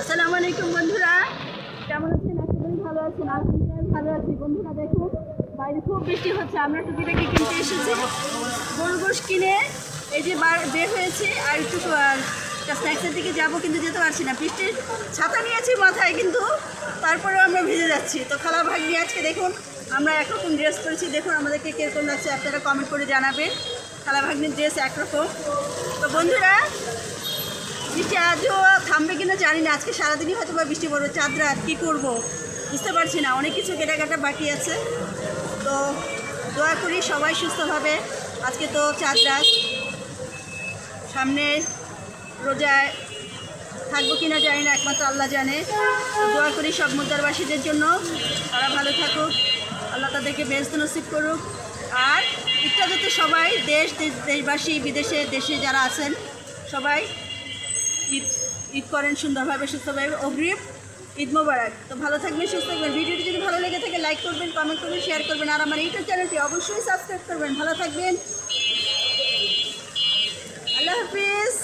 আসসালামু আলাইকুম বন্ধুরা, কেমন আছেন? আশা করি ভালো আছেন। আলহামদুলিল্লাহ ভালো আছি। বন্ধুরা দেখুন, বাইরে খুব বৃষ্টি হচ্ছে। আমরা টুকিটাকি কিনতে এসেছি, গরুর গোশ কিনে এই যে বের হয়েছি। আর একটু স্ন্যাক্সের দিকে যাবো, কিন্তু যেতে পারছি না। বৃষ্টির ছাতা নিয়েছি মাথায়, কিন্তু তারপরেও আমরা ভিজে যাচ্ছি। তো খালা ভাগ্নি আজকে দেখুন আমরা একরকম ড্রেস পরেছি। দেখুন আমাদেরকে কীরকম লাগছে, আপনারা কমেন্ট করে জানাবেন। খালা ভাগ্নির ড্রেস একরকম। তো বন্ধুরা, বৃষ্টি আজও থামবে কিনা জানি না। আজকে সারাদিনই হয়তো বা বৃষ্টি পড়বে। চাঁদ রাত কী করবো বুঝতে পারছি না। অনেক কিছু কেটাকাটা বাকি আছে। তো দোয়া করি সবাই সুস্থভাবে। আজকে তো চাঁদ রাত, সামনে রোজায় থাকবো কিনা জানি না, একমাত্র আল্লাহ জানে। তো দোয়া করি সব মুদ্রাবাসীদের জন্য, তারা ভালো থাকুক, আল্লাহ তাদেরকে বেহেশত নসিব করুক। আর ঈদটা যাতে সবাই দেশবাসী, দেশে যারা আছেন সবাই ঈদ করেন সুন্দরভাবে, সুস্থভাবে। অগ্রিম ঈদ মোবারক। তো ভালো থাকবেন, সুস্থ থাকবেন। ভিডিওটি যদি ভালো লেগে থাকে লাইক করবেন, কমেন্ট করবেন, শেয়ার করবেন। আর আমার ইউটিউব চ্যানেলটি অবশ্যই সাবস্ক্রাইব করবেন। ভালো থাকবেন, আল্লাহ হাফিজ।